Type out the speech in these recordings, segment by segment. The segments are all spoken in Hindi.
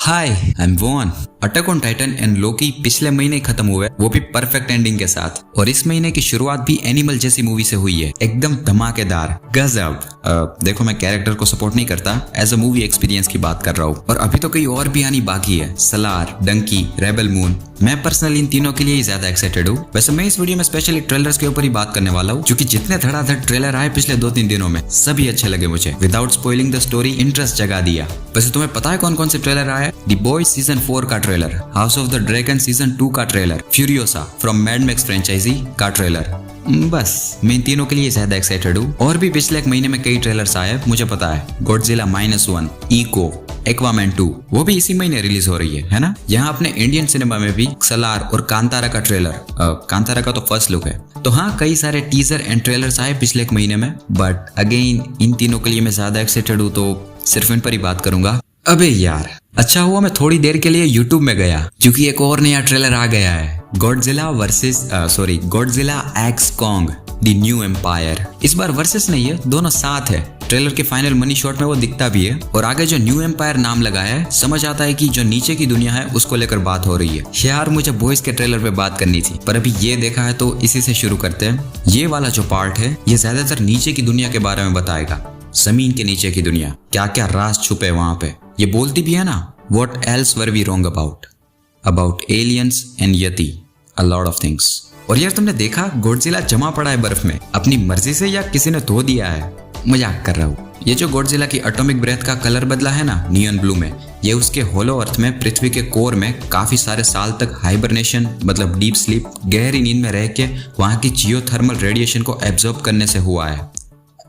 Hi I am Von. Attack on Titan and Loki पिछले महीने खत्म हुए, वो भी परफेक्ट एंडिंग के साथ। और इस महीने की शुरुआत भी एनिमल जैसी मूवी से हुई है, एकदम धमाकेदार, गजब। देखो मैं कैरेक्टर को सपोर्ट नहीं करता, एज अ मूवी एक्सपीरियंस की बात कर रहा हूँ। और अभी तो कई और भी आनी बाकी है, सलार, डंकी, रेबल मून। मैं पर्सनली इन तीनों के लिए ही ज्यादा एक्साइटेड हूँ। वैसे मैं इस वीडियो में स्पेशली ट्रेलर्स के ऊपर ही बात करने वाला हूँ, क्योंकि जितने धड़ाधड़ ट्रेलर आए पिछले 2-3 दिनों में सभी अच्छे लगे मुझे। Without spoiling the story interest जगा दिया। वैसे तुम्हें पता है कौन कौन से ट्रेलर आए? द बॉयज सीजन 4 का trailer, House of the Dragon season 2 का trailer, Furiosa from Mad Max franchise का ट्रेलर। बस मैं इन तीनों के लिए ज्यादा एक्साइटेड हूँ। और भी पिछले एक महीने में कई ट्रेलर्स आए मुझे पता है। गॉडजिला -1, इको, एक्वामैन 2 वो भी इसी महीने रिलीज हो रही है ना। यहाँ अपने इंडियन सिनेमा में भी सलार और कांतारा का ट्रेलर, कांतारा का तो फर्स्ट लुक है। तो हाँ, कई सारे टीजर एंड ट्रेलर्स आए पिछले एक महीने में, बट अगेन इन तीनों के लिए मैं ज्यादा एक्साइटेड हूँ, तो सिर्फ इन पर ही बात करूंगा। अबे यार, अच्छा हुआ मैं थोड़ी देर के लिए YouTube में गया, क्योंकि एक और नया ट्रेलर आ गया है, Godzilla x Kong the New Empire. इस बार वर्सेस नहीं है, दोनों साथ है। ट्रेलर के फाइनल मनी शॉट में वो दिखता भी है, और आगे जो न्यू एम्पायर नाम लगा है, समझ आता है कि जो नीचे की दुनिया है उसको लेकर बात हो रही है। यार मुझे बॉयज के ट्रेलर पे बात करनी थी, पर अभी ये देखा है तो इसी से शुरू करते हैं। ये वाला जो पार्ट है ये ज्यादातर नीचे की दुनिया के बारे में बताएगा। जमीन के नीचे की दुनिया, क्या क्या राज छुपे वहां पे। ये बोलती भी है ना, What else were we wrong about aliens and yeti, a lot of things। और यार तुमने देखा गॉडजिला जमा पड़ा है बर्फ में, अपनी मर्जी से या किसी ने धो दिया है? मजाक कर रहा हूँ। ये जो गॉडजिला की एटॉमिक ब्रेथ का कलर बदला है ना, नियॉन ब्लू में, ये उसके होलो अर्थ में पृथ्वी के कोर में काफी सारे साल तक हाइबरनेशन मतलब डीप स्लीप, गहरी नींद में रह के वहां की जियोथर्मल रेडिएशन को एब्जॉर्ब करने से हुआ है।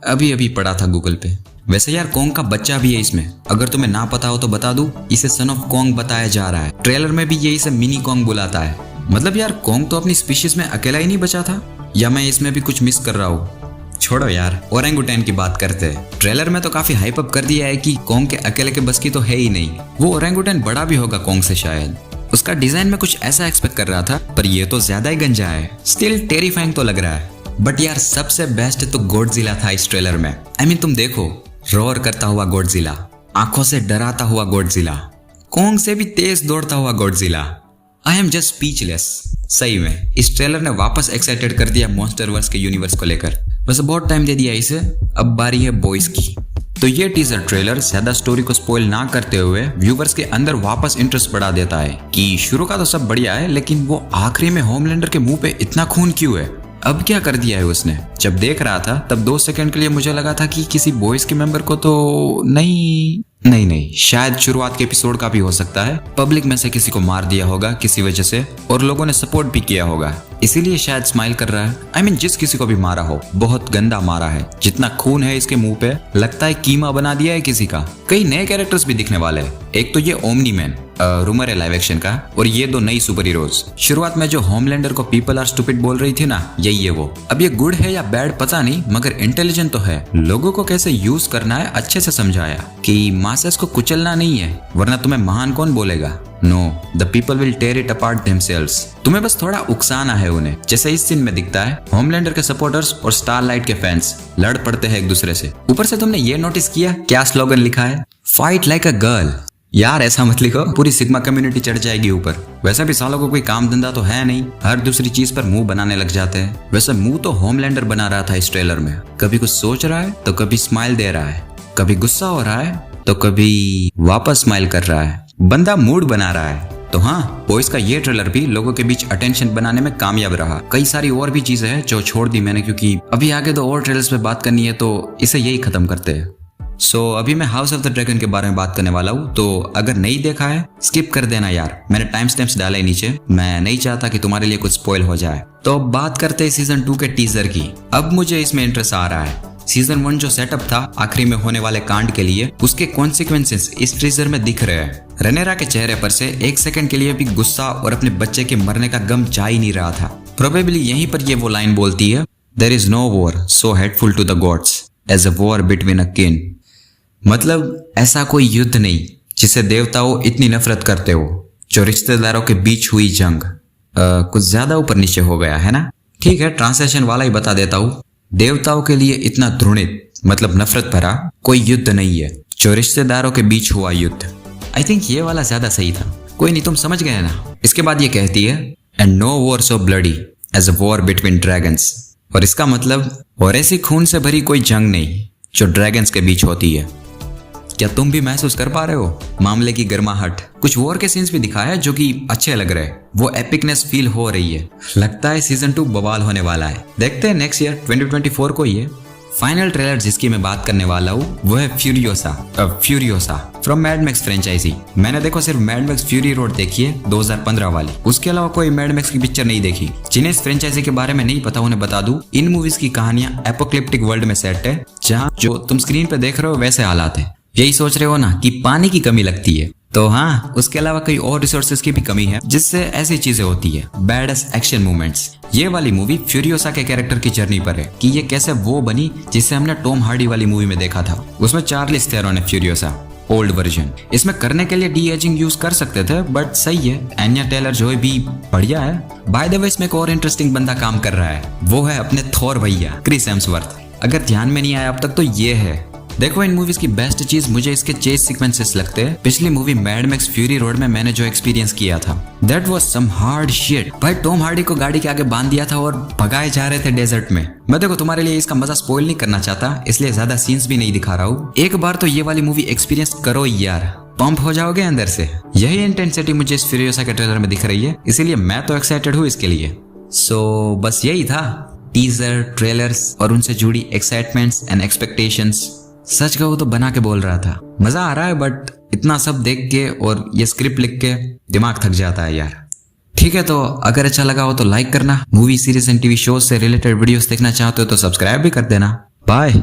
अभी पढ़ा था गूगल पे। वैसे यार कोंग का बच्चा भी है इसमें, अगर तुम्हें ना पता हो तो बता दूं, इसे सन ऑफ कोंग बताया जा रहा है। ट्रेलर में भी ये इसे मिनी कोंग बुलाता है। मतलब यार कोंग तो अपनी स्पीशीज में अकेला ही नहीं बचा था, या मैं इसमें भी कुछ मिस कर रहा हूँ? छोड़ो यार, ओरेंगुटैन की बात करते हैं। ट्रेलर में तो काफी हाइप अप कर दिया है कि कोंग के अकेले के बस की तो है ही नहीं। वो ओरेंगुटैन बड़ा भी होगा कोंग से शायद। उसका डिजाइन में कुछ ऐसा एक्सपेक्ट कर रहा था, पर ये तो ज्यादा ही गंजा है। स्टिल टेरिफाइंग तो लग रहा है। बट यार सबसे बेस्ट तो गॉडजिला था इस ट्रेलर में। I mean, तुम देखो, रोर करता हुआ गॉडजिला, आंखों से डराता हुआ गॉडजिला, कोंग से भी तेज दौड़ता हुआ Godzilla. I am just speechless. सही में इस ट्रेलर ने वापस एक्साइटेड कर दिया मॉन्स्टरवर्स के यूनिवर्स को लेकर। वैसे बहुत टाइम दे दिया इसे, अब बारी है बॉयज की। तो ये टीजर ट्रेलर ज्यादा स्टोरी को स्पॉइल ना करते हुए व्यूवर्स के अंदर वापस इंटरेस्ट बढ़ा देता है कि शुरू का तो सब बढ़िया है, लेकिन वो आखिरी में होमलैंडर के मुंह पे इतना खून क्यों है? अब क्या कर दिया है उसने? जब देख रहा था तब 2 सेकंड के लिए मुझे लगा था कि किसी बॉयज के मेंबर को तो नहीं, शायद शुरुआत के एपिसोड का भी हो सकता है। पब्लिक में से किसी को मार दिया होगा किसी वजह से, और लोगों ने सपोर्ट भी किया होगा, इसीलिए शायद स्माइल कर रहा है। I mean, जिस किसी को भी मारा हो बहुत गंदा मारा है। जितना खून है इसके मुंह पे, लगता है कीमा बना दिया है किसी का। कई नए कैरेक्टर्स भी दिखने वाले हैं। एक तो ये ओमनी मैन, रूमर है लाइव एक्शन का, और ये 2 नई सुपर हीरोज। शुरुआत में जो होमलैंडर को पीपल आर स्टूपिड बोल रही थी ना, यही है वो। अब ये गुड है या बैड पता नहीं, मगर इंटेलिजेंट तो है। लोगों को कैसे यूज करना है अच्छे से समझाया कि मासेस को कुचलना नहीं है, वरना तुम्हें महान कौन बोलेगा। No, the people will tear it apart themselves. तुम्हें बस थोड़ा उकसाना है उन्हें, जैसे इस सीन में दिखता है। होमलैंडर के सपोर्टर्स और स्टारलाइट के फैंस लड़ पड़ते हैं एक दूसरे से। ऊपर से तुमने ये नोटिस किया क्या स्लोगन लिखा है? Fight like a girl. यार ऐसा मत लिखो, पूरी सिग्मा कम्युनिटी चढ़ जाएगी ऊपर। वैसे भी सालों को कोई काम धंधा तो है नहीं, हर दूसरी चीज पर मुंह बनाने लग जाते हैं। वैसे मुंह तो होमलैंडर बना रहा था इस ट्रेलर में। कभी कुछ सोच रहा है तो कभी स्माइल दे रहा है, कभी गुस्सा हो रहा है तो कभी वापस स्माइल कर रहा है। बंदा मूड बना रहा है। तो हाँ, बॉयज का ये ट्रेलर भी लोगों के बीच अटेंशन बनाने में कामयाब रहा। कई सारी और भी चीजें हैं जो छोड़ दी मैंने, क्योंकि अभी आगे 2 और ट्रेलर्स पे बात करनी है, तो इसे यही खत्म करते हैं। अभी मैं हाउस ऑफ द ड्रैगन के बारे में बात करने वाला हूँ, तो अगर नहीं देखा है स्किप कर देना यार। मैंने टाइम स्टैम्प्स डाले नीचे, मैं नहीं चाहता कि तुम्हारे लिए कुछ स्पॉइल हो जाए। तो अब बात करते हैं सीजन 2 के टीजर की। अब मुझे इसमें इंटरेस्ट आ रहा है। सीजन 1 जो सेटअप था आखिरी में होने वाले कांड के लिए, उसके कॉन्सिक्वेंसेस इस टीजर में दिख रहे हैं। रनेरा के चेहरे पर से 1 सेकंड के लिए भी गुस्सा और अपने बच्चे के मरने का गम जा ही नहीं रहा था। प्रोबेबली यहीं पर ये वो लाइन बोलती है, there is no war so hateful to the gods as a war between a kin. मतलब ऐसा कोई युद्ध नहीं जिसे देवताओं इतनी नफरत करते हो, जो रिश्तेदारों के बीच हुई जंग। कुछ ज्यादा ऊपर नीचे हो गया है ना। ठीक है, ट्रांसलेशन वाला ही बता देता हूँ। देवताओं के लिए इतना घृणित मतलब नफरत भरा कोई युद्ध नहीं है जो रिश्तेदारों के बीच हुआ युद्ध। आई थिंक ये वाला ज्यादा सही था। कोई नहीं, तुम समझ गए ना। इसके बाद ये कहती है and no war so bloody as a war between dragons, और इसका मतलब और ऐसी खून से भरी कोई जंग नहीं जो ड्रैगन्स के बीच होती है। क्या तुम भी महसूस कर पा रहे हो मामले की गर्माहट? कुछ वॉर के सीन्स भी दिखाया है जो कि अच्छे लग रहे हैं, वो एपिकनेस फील हो रही है। लगता है सीजन 2 बवाल होने वाला है। देखते हैं नेक्स्ट ईयर 2024 को ही है। फाइनल ट्रेलर जिसकी मैं बात करने वाला हूँ वो है Furiosa from Mad Max franchise. मैंने देखो सिर्फ मैड मैक्स फ्यूरी रोड देखी है 2015 वाली, उसके अलावा कोई मैड मैक्स की पिक्चर नहीं देखी। जिन्हें इस फ्रेंचाइजी के बारे में नहीं पता उन्हें बता दूं, इन मूवीज की कहानियां एपोक्लिप्टिक वर्ल्ड में सेट है, जहाँ जो तुम स्क्रीन पे देख रहे हो वैसे हालात है। यही सोच रहे हो ना कि पानी की कमी लगती है, तो हाँ, उसके अलावा कई और रिसोर्सेज की भी कमी है जिससे ऐसी चीजें होती है। Baddest action movements. ये वाली मूवी फ्यूरियोसा के कैरेक्टर की जर्नी पर है कि ये कैसे वो बनी जिसे हमने टॉम हार्डी वाली मूवी में देखा था। उसमें चार्लिस थेरोन है फ्यूरियोसा, ओल्ड वर्जन। इसमें करने के लिए डी एजिंग यूज कर सकते थे, बट सही है, एन्या टेलर जॉय भी बढ़िया है। बाय द वे इसमें एक और इंटरेस्टिंग बंदा काम कर रहा है, वो है अपने थॉर भैया क्रिस हेम्सवर्थ। अगर ध्यान में नहीं आया अब तक तो ये है। देखो, इन मूवीज की बेस्ट चीज मुझे इसके चेस सीक्वेंसेस लगते हैं। पिछली movie Mad Max Fury Road में मैंने जो एक्सपीरियंस किया था, that was some hard shit. भाई टॉम हार्डी को गाड़ी के आगे बांध दिया था और भगाए जा रहे थे डेजर्ट में। मैं देखो तुम्हारे लिए इसका मजा स्पॉइल नहीं करना चाहता, इसलिए ज्यादा सीन्स भी नहीं दिखा रहा हूँ। एक बार तो ये वाली मूवी एक्सपीरियंस करो यार, पंप हो जाओगे अंदर से। यही इंटेंसिटी मुझे इस फ्यूरियोसा के ट्रेलर में दिख रही है, इसीलिए मैं तो एक्साइटेड हूँ इसके लिए। सो बस यही था, टीजर, ट्रेलर्स और उनसे जुड़ी एक्साइटमेंट्स एंड एक्सपेक्टेशंस। सच कहूँ तो बना के बोल रहा था, मजा आ रहा है, बट इतना सब देख के और ये स्क्रिप्ट लिख के दिमाग थक जाता है यार। ठीक है, तो अगर अच्छा लगा हो तो लाइक करना। Movie series and TV shows से रिलेटेड वीडियोस देखना चाहते हो तो सब्सक्राइब भी कर देना। बाय।